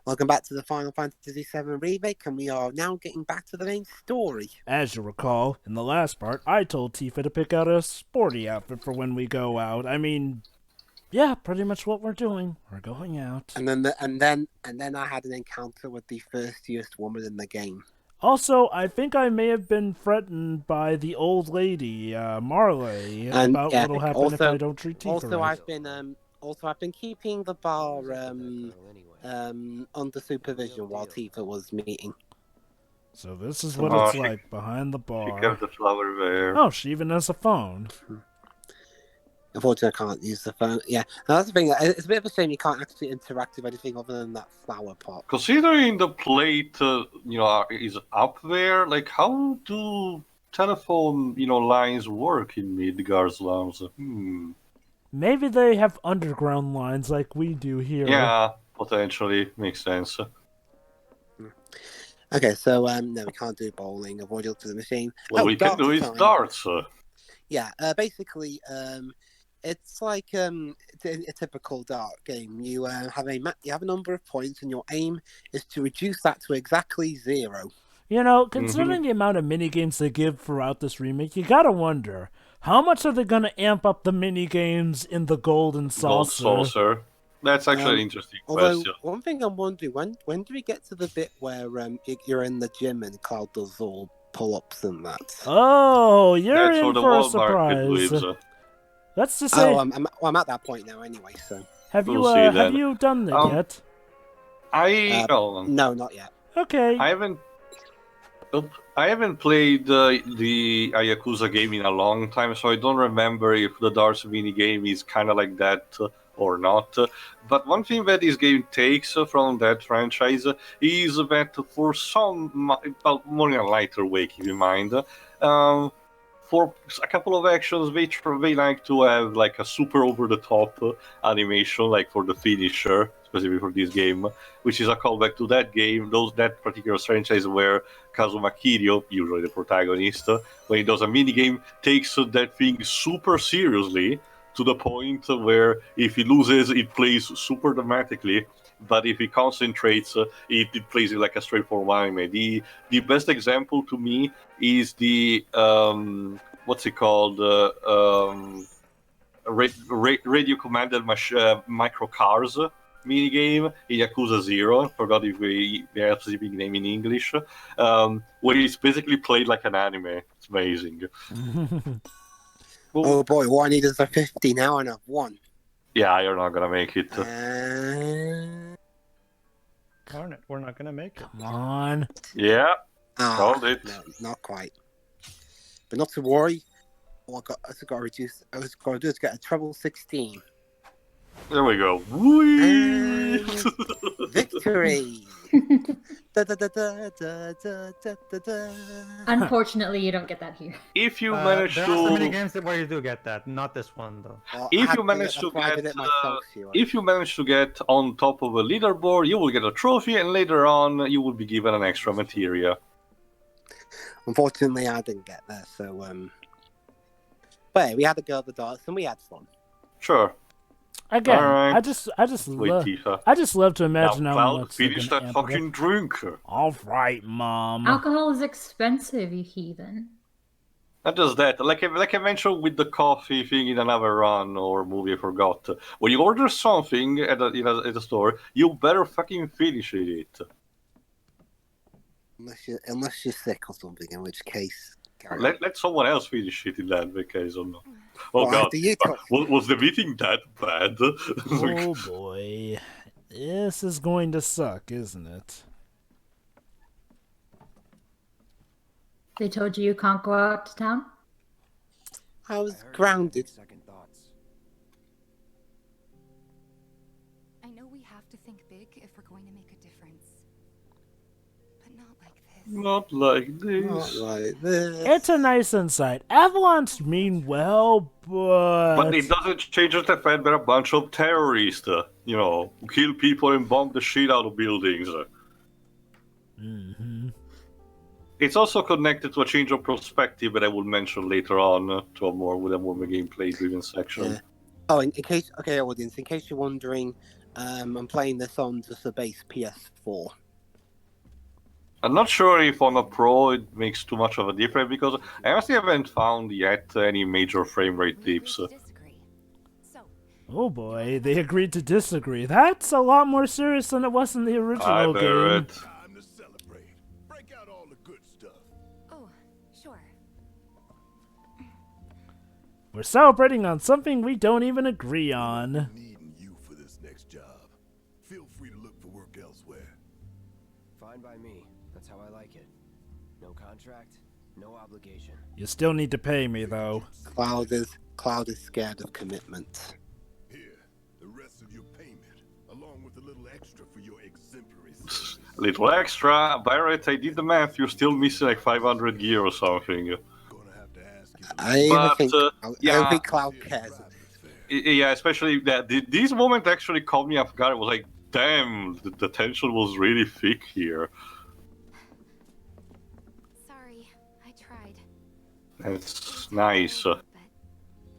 Welcome back to the Final Fantasy VII Remake, and we are now getting back to the main story. As you recall, in the last part, I told Tifa to pick out a sporty outfit for when we go out. I mean, yeah, pretty much what we're doing. We're going out. And then I had an encounter with the thirstiest woman in the game. Also, I think I may have been threatened by the old lady, Marley, And about yeah, what'll happen if I don't treat Tifa right. I've been keeping the bar under supervision while Tifa was meeting. So this is what it's like behind the She bar. kept the flower there. Oh, she even has a phone. Unfortunately, I can't use the phone. Yeah, and that's the thing. It's a bit of a shame you can't actually interact with anything other than that flower pot. Considering the plate, is up there, like how do telephone, lines work in Midgard's lands? Maybe they have underground lines like we do here. Yeah, potentially makes sense. Okay, so no, we can't do bowling. I've already looked at the machine. What we can do is darts. Yeah, basically, it's like a typical dart game. You have a number of points, and your aim is to reduce that to exactly 0. You know, considering the amount of minigames they give throughout this remake, you gotta wonder, how much are they gonna amp up the minigames in the Golden Saucer? Gold saucer. That's actually an interesting question. One thing I'm wondering, when do we get to the bit where you're in the gym and Cloud does all pull-ups and that? Oh, you're That's in for a surprise. Let's just say... Oh, I'm at that point now anyway, so... Have you done it yet? No, not yet. Okay. I haven't played the Yakuza game in a long time, so I don't remember if the darts mini game is kind of like that or not. But one thing that this game takes from that franchise is that for some, more in a lighter way, keep in mind, for a couple of actions, they like to have like a super over-the-top animation, like for the finisher, specifically for this game, which is a callback to that game, that particular franchise where Kazuma Kiryu, usually the protagonist, when he does a minigame, takes that thing super seriously, to the point where if he loses, it plays super dramatically, but if he concentrates, it plays it like a straightforward anime. The best example to me is the what's it called? Radio commanded micro cars minigame in Yakuza 0. I forgot if they have a specific name in English. Where it's basically played like an anime. It's amazing. Oh boy, what I need is a 50 now and I've won. Yeah, you're not gonna make it. Darn it, we're not gonna make it. Come on. Yeah, called it. No, not quite. But not to worry. All I was got to do is get a treble 16. There we go. Victory! Unfortunately, you don't get that here. If you manage there to, are so many games where you do get that. Not this one though. Well, if you manage to get on top of a leaderboard, you will get a trophy, and later on, you will be given an extra materia. Unfortunately, I didn't get there, so But yeah, we had to go at the darts and we had fun. Sure. Again, right. I just love to imagine how much finish that fucking drink. All right, Mom. Alcohol is expensive, you heathen. Not just that, like I mentioned with the coffee thing in another run or movie I forgot. When you order something at a store, you better fucking finish it. Unless you're sick or something, in which case... Let someone else finish it in that case or not. Oh well, god, was the meeting that bad? Oh boy. This is going to suck, isn't it? They told you can't go out to town? I was grounded. I know we have to think big if we're going to make a difference. But not like this. Not like this. Not like this. It's a nice insight. Avalanche mean well, But it doesn't change the fact they're a bunch of terrorists, who kill people and bomb the shit out of buildings. Mm-hmm. It's also connected to a change of perspective that I will mention later on with a more gameplay-driven section. Yeah. Oh, in case, okay, audience, in case you're wondering, I'm playing this on just a base PS4. I'm not sure if on a Pro it makes too much of a difference because I honestly haven't found yet any major frame rate We agreed dips. to disagree. So, Oh boy, they agreed to disagree. That's a lot more serious than it was in the I original bear game. it. Time to celebrate. Break out all the good stuff. oh, sure. We're celebrating on something we don't even agree on. Needing you for this next job. Feel free to look for work elsewhere. Fine by me. That's how I like it. No contract, no obligation. You still need to pay me, though. Cloud is scared of commitment. Here, the rest of your payment, along with a little extra for your exemplary A service. little extra. Barrett, I did the math. You're still missing like 500 gear or something. Gonna have to ask you. I But, think yeah. I don't think Cloud cares. Yeah, especially that this moment actually caught me off guard. It was like, damn, the tension was really thick here. Sorry, I tried. That's nice. But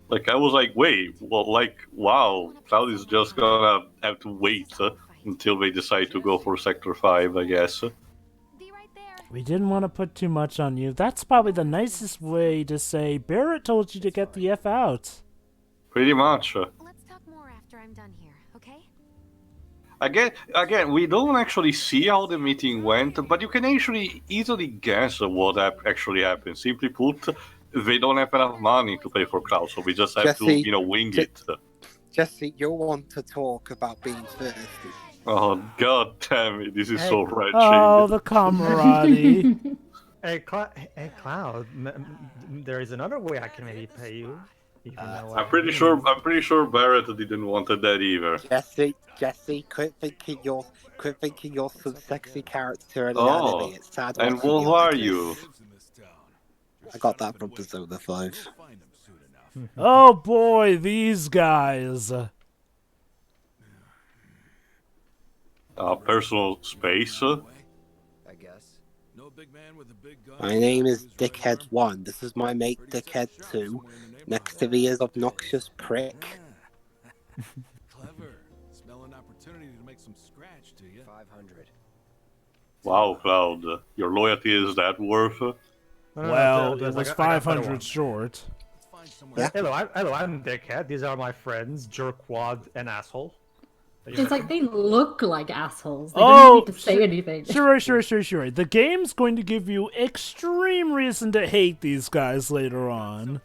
Like I was like, wait, well, like, wow, Cloud is just gonna have to wait until they decide to go for Sector 5, I guess. be right there. We didn't want to put too much on you. That's probably the nicest way to say Barrett told you to get the F out. Pretty much. Let's talk more after I'm done here, okay? Again, we don't actually see how the meeting went, but you can actually easily guess what actually happened. Simply put, they don't have enough money to pay for Cloud, so we just have Jesse, to, wing it. Jesse, you'll want to talk about being thirsty. Oh, god damn it, this is so wretched. Oh, the camaraderie. Hey, Cloud, there is another way I can maybe pay you. Even though I'm pretty sure Barrett didn't want that either. Jesse, quit thinking you're some sexy character in Oh, anime. It's sad and watching what like are this. you? I got that from Persona 5. Oh boy, these guys. Personal space? I guess. My name is Dickhead 1. This is my mate Dickhead 2. Next to me is Obnoxious Prick. Clever. Smell an opportunity to make some scratch, do you? 500. Wow, Cloud, your loyalty is that worth? Well, it was 500 short. Let's find somewhere. Yeah. Hello, I'm Dickhead. These are my friends, Jerkwad and Asshole. It's like they look like assholes. They Oh, don't need to say anything. Sure. The game's going to give you extreme reason to hate these guys later on.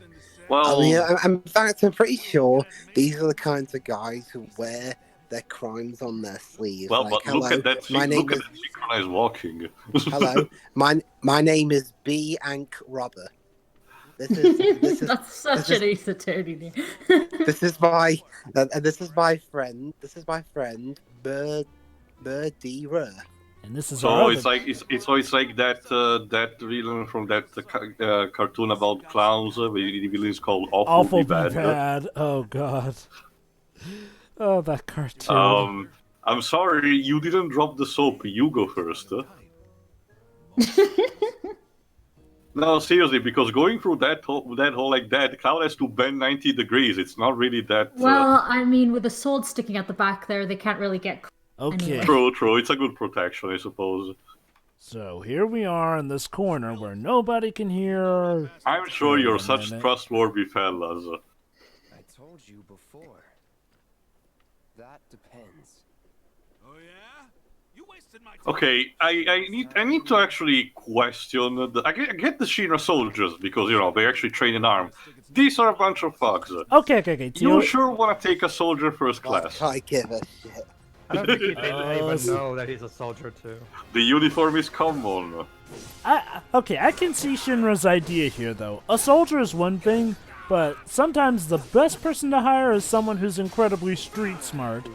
Well, I mean, in fact, I'm pretty sure these are the kinds of guys who wear their crimes on their sleeves. well, like, but look at that synchronized walking. Hello, my name is B. Ank Robber. This is That's such an Ace Attorney name. this is my friend. This is my friend Birdira. And this is So our it's other- like it's like that villain from that cartoon about clowns. The villain is called awful Bad. bad. Oh god. Oh, that cartoon. I'm sorry, you didn't drop the soap. You go first. No, seriously, because going through that hole like that, Cloud has to bend 90 degrees. It's not really that. Well, I mean, with the sword sticking at the back there, they can't really get. Okay. anyway. True. It's a good protection, I suppose. So here we are in this corner where nobody can hear. I'm sure Wait you're a such minute. trustworthy fellas. I told you before. That depends. Oh yeah? You wasted my time. Okay, I need to actually question. I get the Shinra soldiers because they actually train in arm. These are a bunch of thugs. Okay. You sure want to take a soldier first class? I give a shit. I don't think they even know that he's a soldier too. The uniform is common. I can see Shinra's idea here, though. A soldier is one thing, but sometimes the best person to hire is someone who's incredibly street smart.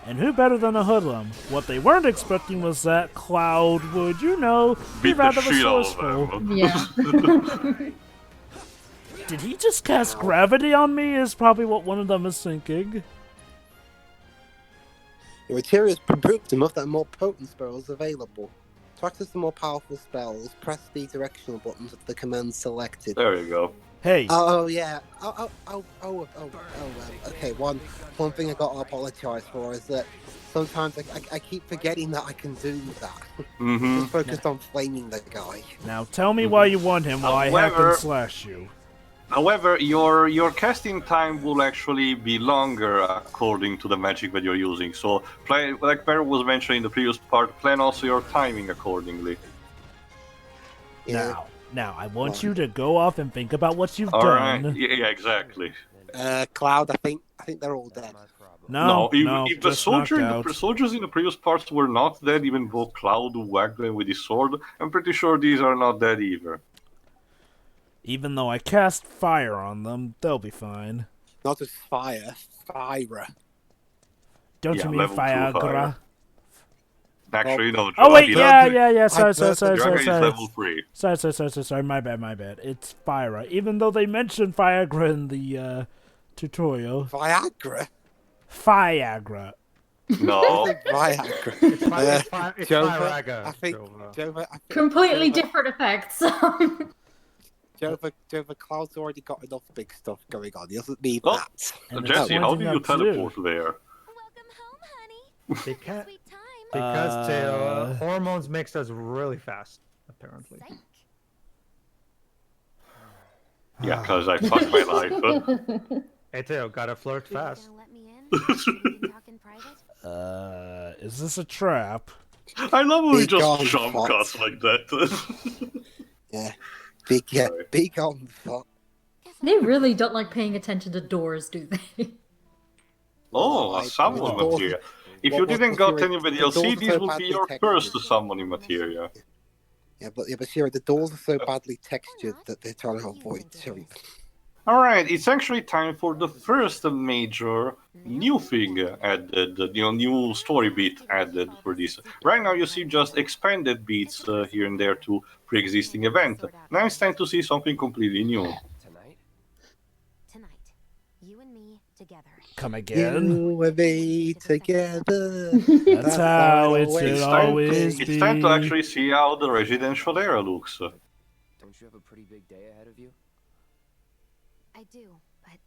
And who better than a hoodlum? What they weren't expecting was that Cloud would, be Beat the rather shit out resourceful. of them. Yeah. Did he just cast gravity on me? Is probably what one of them is thinking. Your materials improved enough that more potent spells available. To access the more powerful spells, press the directional buttons of the command selected. There you go. Hey. Oh yeah. Okay. One thing I got to apologize for is that sometimes I keep forgetting that I can do that. Mm-hmm. Just focused on flaming the guy. Now tell me why you want him while I hack and slash you. However, your casting time will actually be longer according to the magic that you're using. So, like Barry was mentioning in the previous part, plan also your timing accordingly. Yeah. Now I want you to go off and think about what you've All done. right. Yeah, exactly. Cloud, I think they're all dead. No, if the just soldiers knocked in the previous parts were not dead, even though Cloud whacked them with his sword, I'm pretty sure these are not dead either. Even though I cast fire on them, they'll be fine. Not just fire. Don't you mean level 2 Viagra? fire. Actually, no. Oh wait, Joe, yeah. Sorry. level 3. Sorry. My bad. It's Fyra. Even though they mentioned Viagra in the tutorial. Viagra. No. Viagra. It's Viagra. I think Completely different effects. Jova, Cloud's already got enough big stuff going on. He doesn't need Oh, that. And Jessie, how do you teleport there? Welcome home, honey. Because Sweet time. the hormones makes us really fast, apparently. Psych. Yeah, because I fucked my life. Hey, Theo, gotta flirt fast. Gonna let me in? We can talk in private? Is this a trap? I love when we Big just on jump Fox. cuts like that. Yeah. Big on fuck. They really don't like paying attention to doors, do they? Oh, a I- summon the doors- material. If what- you what- didn't what's got your- any of the the doors DLC, are these so would be badly your textured. first summoning material. Yeah, but Shira, the doors are so badly textured that they're trying to avoid showing. Alright, it's actually time for the first major new thing added, new story beat added for this. Right now you see just expanded beats here and there to pre-existing event. Now it's time to see something completely new. Tonight? Tonight. You and me together. Come again? You and me together. That's how it should It's time, always it's be. time to actually see how the residential area looks. Don't you have a pretty big day ahead of you? I do, but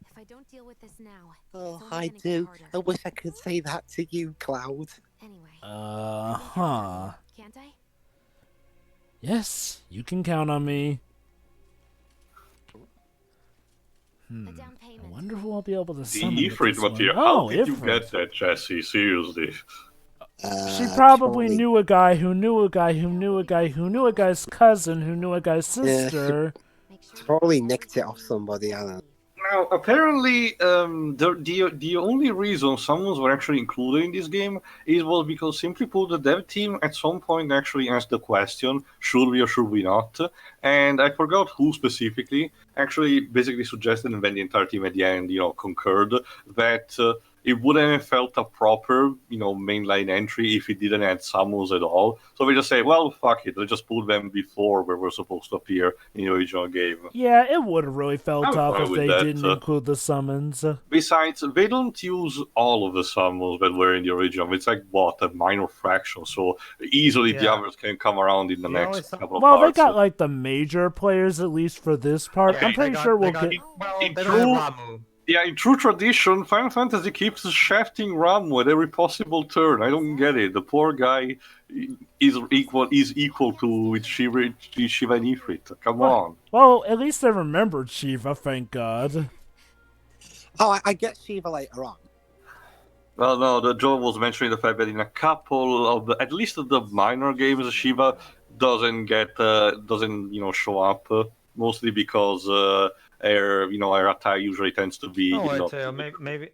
if I don't deal with this now, Oh, it's only I gonna get do. harder. I wish I could say that to you, Cloud. Anyway. Huh. Can't I? Yes, you can count on me. A down I payment. wonder who I'll be able to The summon with Ifrit this one. material. Oh, How did you Ifrit. get that, Jessie? Seriously. She probably knew a guy who knew a guy who knew a guy who knew a guy's cousin who knew a guy's sister. Make sure She probably nicked it off somebody, I don't know. Now, apparently, the only reason summons were actually included in this game was because, simply put, the dev team at some point actually asked the question, should we or should we not? And I forgot who specifically actually basically suggested, and then the entire team at the end, concurred, that it wouldn't have felt a proper, mainline entry if it didn't add summons at all. So we just say, well, fuck it, let's just put them before where we're supposed to appear in the original game. Yeah, it would have really felt I'm off fine if with they that, didn't include the summons. Besides, they don't use all of the summons that were in the original. It's like, a minor fraction, so easily the Yeah. others can come around in the You know, next it's- couple of Well, they parts. got like the major players at least for this part. Yeah, I'm pretty sure we'll get. Well, in they true- don't have Ramu. Yeah, in true tradition, Final Fantasy keeps shafting Ramu at every possible turn. I don't get it. The poor guy is equal to Shiva and Ifrit. Come on. Well, at least they remembered Shiva, thank God. Oh, I get Shiva later on. Well, no, the Joe was mentioning the fact that in a couple of at least the minor games, Shiva doesn't show up, mostly because her attire usually tends to be.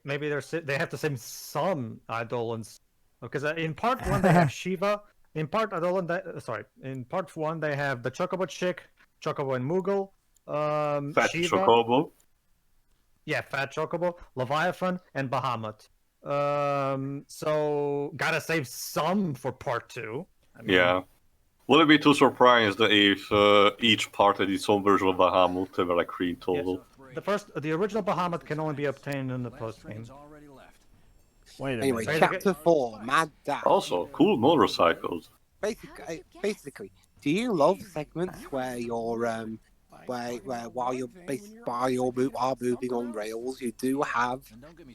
Maybe they have the same sun idolins, because in part one they have Shiva. In part in part one they have the Chocobo chick, Chocobo and Moogle, Fat Shiva, Chocobo. yeah, Fat Chocobo, Leviathan, and Bahamut. So gotta save some for part two. I mean, Yeah. Wouldn't be too surprised if each part had its own version of Bahamut. There were like 3 in total. the original Bahamut can only be obtained in the post game. Wait a Anyway, minute. chapter 4, Mad Dash. Also, cool motorcycles. Basically, do you love segments where you're where while you're moving on rails, you do have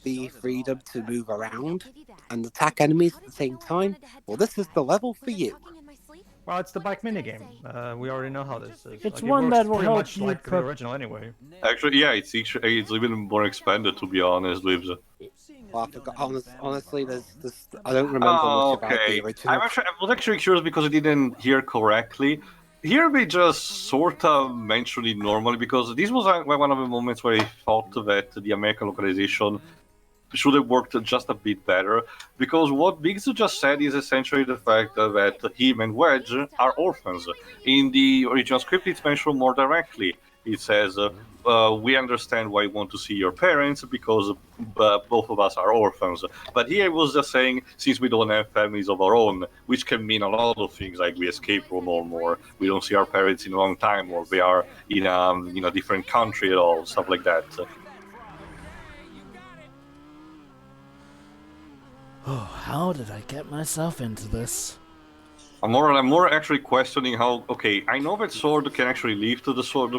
the freedom to move around and attack enemies at the same time. Well, this is the level for you. Well, it's the bike minigame. We already know how this is. It's Like, one it works that will pretty help much you like the original anyway. Actually, yeah, it's even more expanded, to be honest, Dwibs. Well, I forgot. Honestly, I don't remember much about the original. I was actually curious because I didn't hear correctly. Here we just sort of mentioned it normally because this was one of the moments where I thought that the American localization should have worked just a bit better, because what Biggs just said is essentially the fact that him and Wedge are orphans. In the original script, it's mentioned more directly. It says, we understand why you want to see your parents, because both of us are orphans. But here it was just saying, since we don't have families of our own, which can mean a lot of things, like we escape from home, or we don't see our parents in a long time, or we are in a different country at all, stuff like that. Oh, how did I get myself into this? I'm more actually questioning how. Okay, I know that sword can actually lift the sword,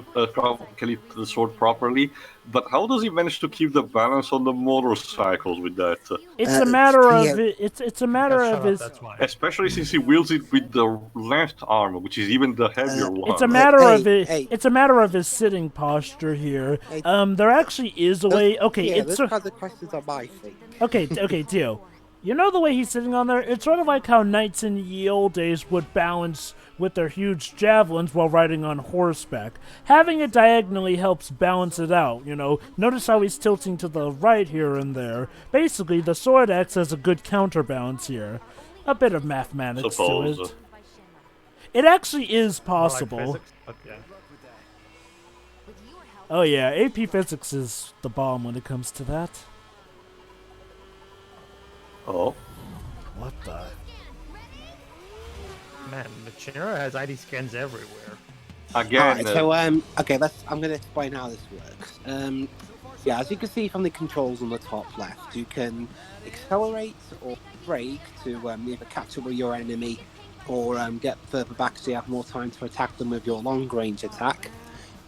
can lift the sword properly, but how does he manage to keep the balance on the motorcycles with that? It's a matter of yeah. it's a matter of his. That's why. Especially since he wields it with the left arm, which is even the heavier one. It's a matter of it. Hey. It's a matter of his sitting posture here. Hey. There actually is a way. Okay, Yeah, it's those kinds of questions are my thing. okay, Tio. You know the way he's sitting on there? It's sort of like how knights in ye old days would balance with their huge javelins while riding on horseback. Having it diagonally helps balance it out, you know. Notice how he's tilting to the right here and there. Basically, the sword acts as a good counterbalance here. A bit of mathematics to it. It actually is possible. Like okay. Oh yeah, AP Physics is the bomb when it comes to that. Oh. What the? Man, the Chinera has ID scans everywhere. Again. Alright, so okay, I'm going to explain how this works. Yeah, as you can see from the controls on the top left, you can accelerate or brake to either catch up with your enemy or get further back so you have more time to attack them with your long range attack.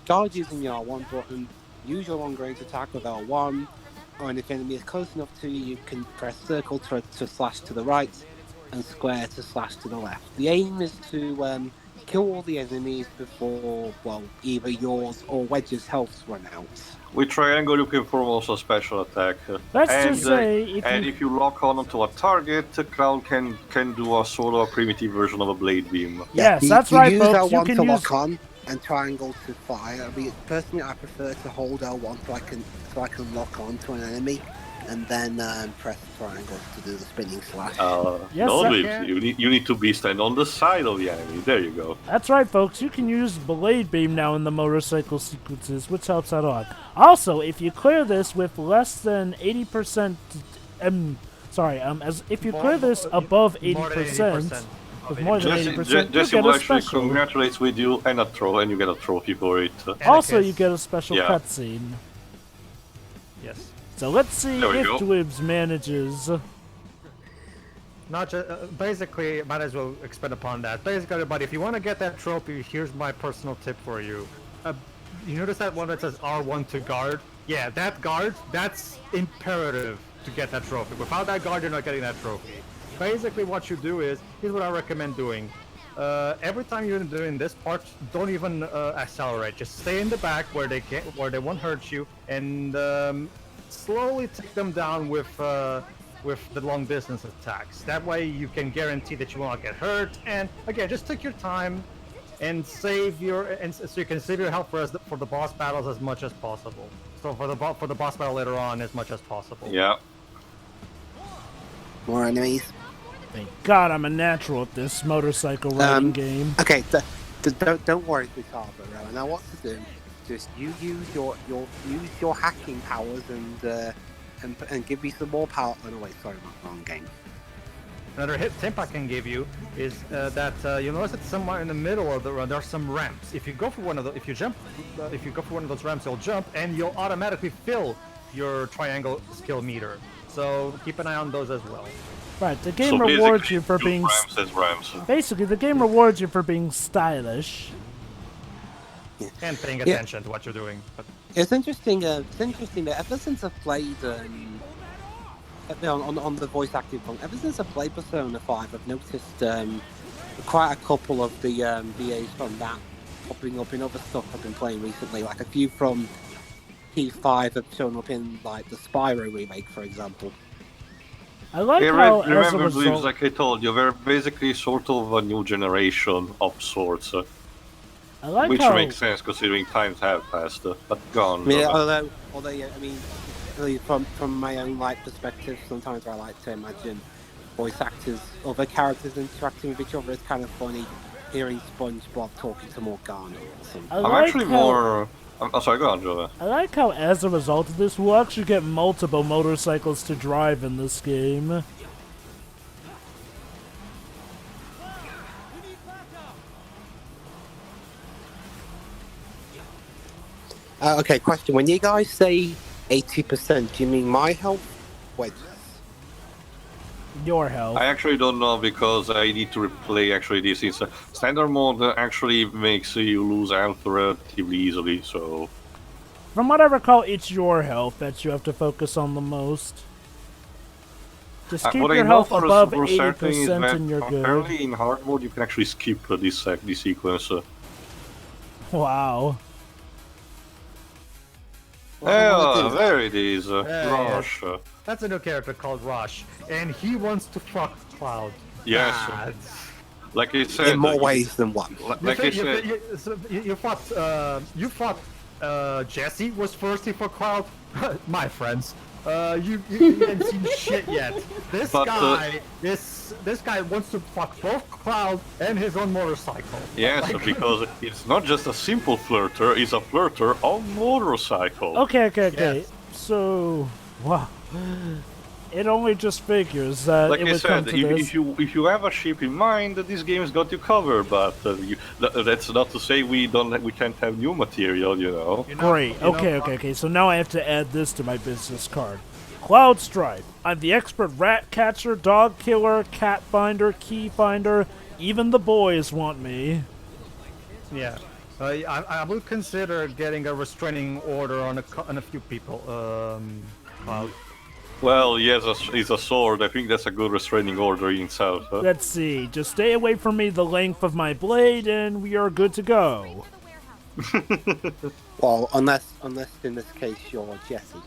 Guard using your R1 button, use your long range attack with L1. Or if enemy is close enough to you, you can press circle to slash to the right and square to slash to the left. The aim is to kill all the enemies before, well, either yours or Wedge's health run out. With triangle, you can perform also a special attack. Let's just say, if you lock on to a target, the Clown can do a sort of primitive version of a blade beam. Yes, that's right, use folks. You L1 can to use lock on and triangle to fire. I mean, personally, I prefer to hold L1 so I can lock on to an enemy, and then press triangle to do the spinning slash. Yes, no, that- Dwibs, you need to be stand on the side of the enemy. There you go. That's right, folks. You can use Blade Beam now in the motorcycle sequences, which helps out a lot. Also, if you clear this with less than 80%, if you clear this above 80%, with more than 80%, Jessie you will get a actually special. congratulates with you and you get a trophy for it. Also, you get a special Yeah. cutscene. Yes. So let's see There we if go. Dwibs manages. Not just, basically, might as well expand upon that. Basically, everybody, if you want to get that trophy, here's my personal tip for you. You notice that one that says R1 to guard? Yeah, that guard, that's imperative to get that trophy. Without that guard, you're not getting that trophy. Basically, what you do is, here's what I recommend doing. Every time you're doing this part, don't even accelerate. Just stay in the back where they won't hurt you, and slowly take them down with the long distance attacks. That way, you can guarantee that you will not get hurt. And again, just take your time and save so you can save your health for the boss battles as much as possible. So for the boss battle later on, as much as possible. Yeah. More enemies. Thank God I'm a natural at this motorcycle riding game. Okay, don't worry, Gustavo. I know what to do. Just you use your hacking powers and give me some more power. Oh no, wait, sorry, wrong game. Another tip I can give you is that you'll notice that somewhere in the middle of the run there are some ramps. If you go for one of if you go for one of those ramps, you'll jump and you'll automatically fill your triangle skill meter. So keep an eye on those as well. Right, the game rewards you for being... Rams as rams. Basically, the game rewards you for being stylish. and paying Yeah. attention to what you're doing. But It's interesting. It's interesting that ever since I've played on the voice acting front, ever since I played Persona 5, I've noticed quite a couple of the VAs from that popping up in other stuff I've been playing recently. Like a few from P5 have shown up in like the Spyro remake, for example. I like Yeah, how, as a remember, Dwibs, result, like I told you, we're basically sort of a new generation of sorts, I like which how makes sense considering times have passed. But gone. Yeah, although yeah, I mean, really from my own like perspective, sometimes I like to imagine voice actors, other characters interacting with each other. It's kind of funny hearing SpongeBob talking to Morgana or something. I I'm like actually how, more. I'm sorry, go on, Joe. I like how, as a result of this, we'll actually get multiple motorcycles to drive in this game. Okay, question. When you guys say 80%, do you mean my health? Wait. Your health. I actually don't know because I need to replay actually this. Since standard mode actually makes you lose health relatively easily, so. From what I recall, it's your health that you have to focus on the most. Just keep what I your know health for above certain is 80% that and you're good. apparently in hard mode you can actually skip this sequence. Wow. Oh, there it is. Yeah, Rush. that's a new character called Rush, and he wants to fuck Cloud. Yes. Bad. Like I said. In more ways than one. Like I said. You fought Jessie was thirsty for Cloud. My friends, you haven't seen shit yet. This guy wants to fuck both Cloud and his own motorcycle. Yes, because it's not just a simple flirter, it's a flirter on motorcycle. Okay. Yes. So, wow. It only just figures that Like it I would come said, to this. if you have a ship in mind, this game's got you covered. But that's not to say we can't have new material, you know. Great. Okay. So now I have to add this to my business card. Cloud Stripe. I'm the expert rat catcher, dog killer, cat finder, key finder. Even the boys want me. Yeah. I would consider getting a restraining order on a few people. Cloud. Well, yes, it's a sword. I think that's a good restraining order in itself. Huh? Let's see. Just stay away from me the length of my blade, and we are good to go. Well, unless in this case you're Jessie.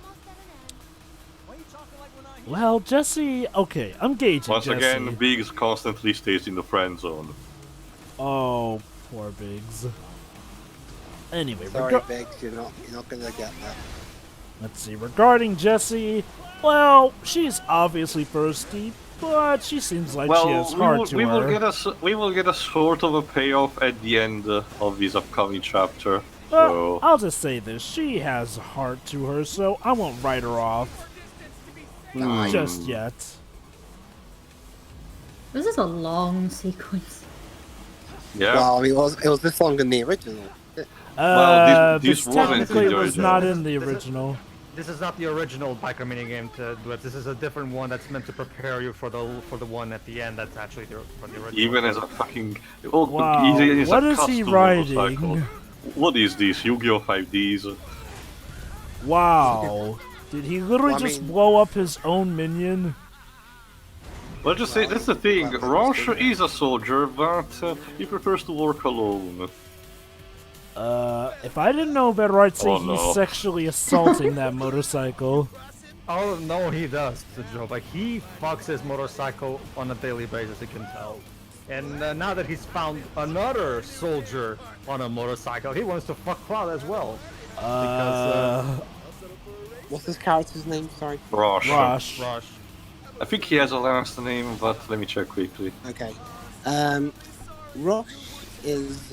Well, Jessie. Okay, I'm gauging Once Jessie. again, Biggs constantly stays in the friend zone. Oh, poor Biggs. Anyway, Sorry, Biggs, you're not gonna get that. let's see. Regarding Jessie, well, she's obviously thirsty, but she seems like she has heart to we her. will get a sort of a payoff at the end of this upcoming chapter. Well, So I'll just say this: she has heart to her, so I won't write her off just yet. This is a long sequence. yeah. Well, I mean, it was this long in the original. Well, this wasn't technically in the was original. not in the original. This is not the original biker minigame to do it. This is a different one that's meant to prepare you for the one at the end. That's actually for the original. Even as a fucking oh, Wow, he's what a is he custom riding? motorcycle. What is this? Yu-Gi-Oh 5Ds? Wow. Did he literally Well, I just mean- blow up his own minion? Well, just say that's the thing. Rosh is a soldier, but he prefers to work alone. If I didn't know better, I'd say Oh, he's no. sexually assaulting that motorcycle. Oh no, he does, Joe. Like he fucks his motorcycle on a daily basis. You can tell. And now that he's found another soldier on a motorcycle, he wants to fuck Cloud as well. What's his character's name? Sorry. Rosh. Rush. Rush. I think he has a last name, but let me check quickly. Okay. Rush is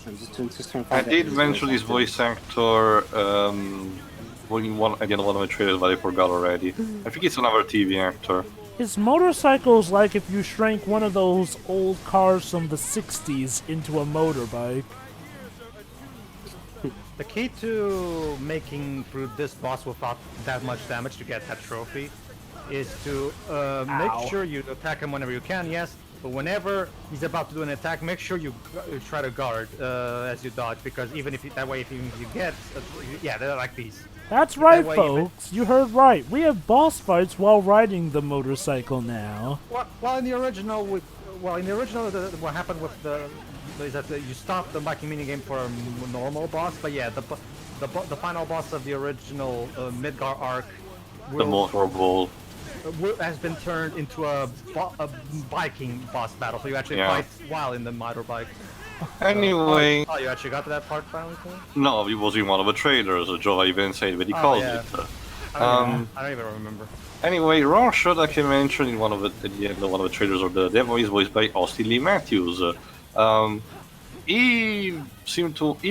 I'm just trying to I find out did his mention his voice actor in one of my trailers, but I forgot already. I think it's another TV actor. His motorcycle's like if you shrank one of those old cars from the 60s into a motorbike. The key to making through this boss without that much damage to get that trophy is to make sure you attack him whenever you can, yes, But whenever he's about to do an attack, make sure you try to guard as you dodge, because even if you, that way, if you get, yeah, they're like these. That's right, folks. You heard right. We have boss fights while riding the motorcycle now. Well, in the original, what happened with is that you stop the biking minigame for a normal boss, but yeah, the final boss of the original Midgar arc, The motor ball. has been turned into a biking boss battle, so you actually fight while in the motorbike. Anyway. Oh, you actually got to that part finally? No, it was in one of the trailers. Joe even said what he called it. I don't even remember. Anyway, Rush, like I mentioned in one of the trailers or the demo, is voiced by Austin Lee Matthews. He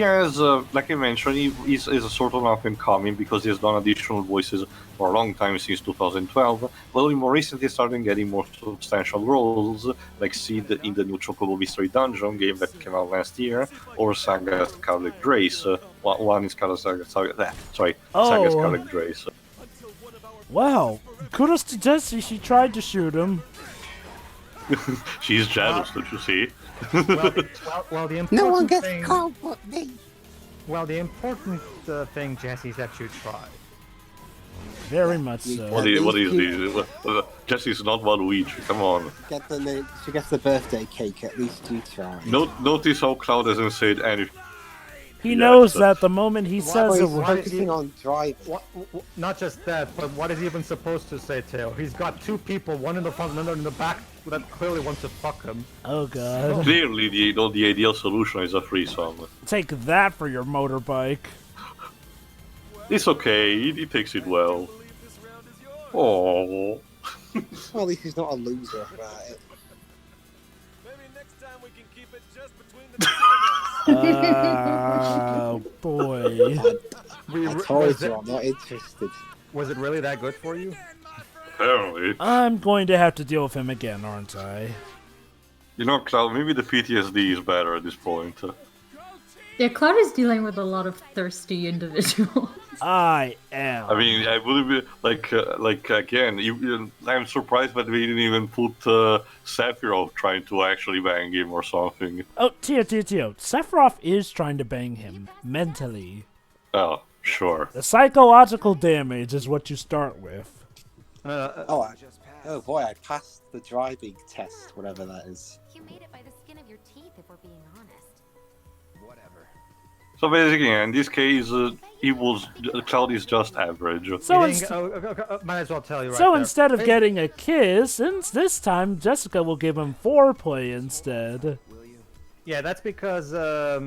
has, like I mentioned, he's a sort of up and coming because he has done additional voices for a long time, since 2012. But more recently started getting more substantial roles, like Sid in the new Chocobo Mystery Dungeon game that came out last year, or Saga Scarlet Grace. One is Saga Scarlet Grace. Wow, kudos to Jessie, she tried to shoot him. She's jealous, don't you see? Well, the important No one gets thing, called but me. Well, the important thing, Jesse, is that you tried. Very much so. What is this? Jessie's not Waluigi, come on. She gets the birthday cake, at least you try. Notice how Cloud hasn't said anything. He knows that the moment he says it, focusing on driving. Not just that, but what is he even supposed to say, Tail? He's got two people, one in the front and another in the back, that clearly wants to fuck him. Oh god. Clearly, the ideal solution is a threesome. Take that for your motorbike. It's okay, he takes it well. Oh. Well, at least he's not a loser about it. Maybe next time we can keep it just between the two of us. Oh boy. I told you I'm not interested. Was it really that good for you? Apparently. I'm going to have to deal with him again, aren't I? You know, Cloud, maybe the PTSD is better at this point. Yeah, Cloud is dealing with a lot of thirsty individuals. I am. I mean, I would be like again. I'm surprised that we didn't even put Sephiroth trying to actually bang him or something. Oh, Tio. Sephiroth is trying to bang him mentally. Oh, sure. The psychological damage is what you start with. Oh boy, I passed the driving test, whatever that is. You made it by the skin of your teeth, if we're being honest. Whatever. So basically, in this case, Cloud is just average. So might as well tell you right so there. instead of getting a kiss, this time Jessica will give him foreplay instead. Yeah, that's because there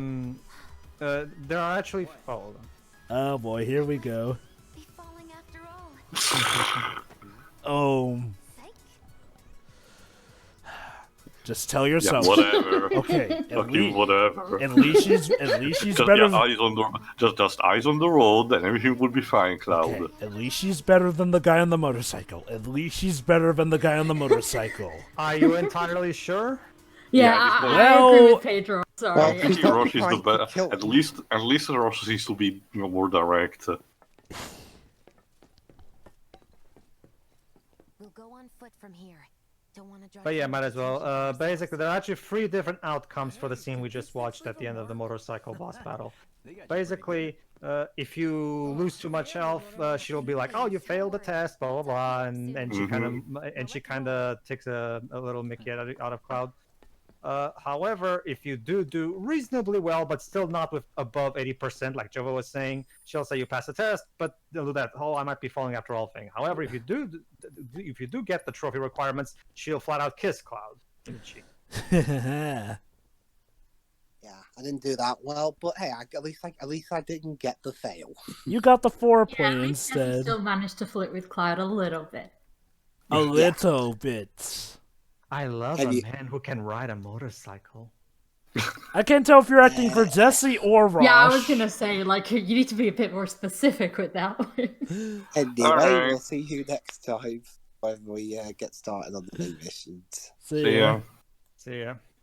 are actually. Oh, hold on. Oh boy, here we go. Be falling after all. Oh. Just tell yourself. Yeah, whatever. Okay. Whatever. At least she's just, better. Yeah, just eyes on the road, and everything will be fine, Cloud. Okay. At least she's better than the guy on the motorcycle. At least she's better than the guy on the motorcycle. Are you entirely sure? Yeah, I agree with Pedro. Sorry. Well, Roshi's the best. At least Roshi seems to be more direct. We'll go on foot from here. Don't want to drive. But yeah, might as well. Basically, there are actually 3 different outcomes for the scene we just watched at the end of the motorcycle boss battle. Basically, if you lose too much health, she'll be like, "Oh, you failed the test," blah blah blah, and she kind of takes a little Mickey out of Cloud. However, if you do reasonably well, but still not with above 80%, like Jova was saying, she'll say you pass the test, but they'll do that whole "I might be falling after all" thing. However, if you do get the trophy requirements, she'll flat out kiss Cloud in the cheek. Yeah, I didn't do that well, but hey, at least I didn't get the fail. You got the foreplay Yeah, at least Jesse instead. still managed to flirt with Cloud a little bit. A little bit. I love a man who can ride a motorcycle. I can't tell if you're acting for Jessie or Rosh. Yeah, I was gonna say, like, you need to be a bit more specific with that one. Anyway, we'll see you next time when we get started on the new missions. See ya. See ya.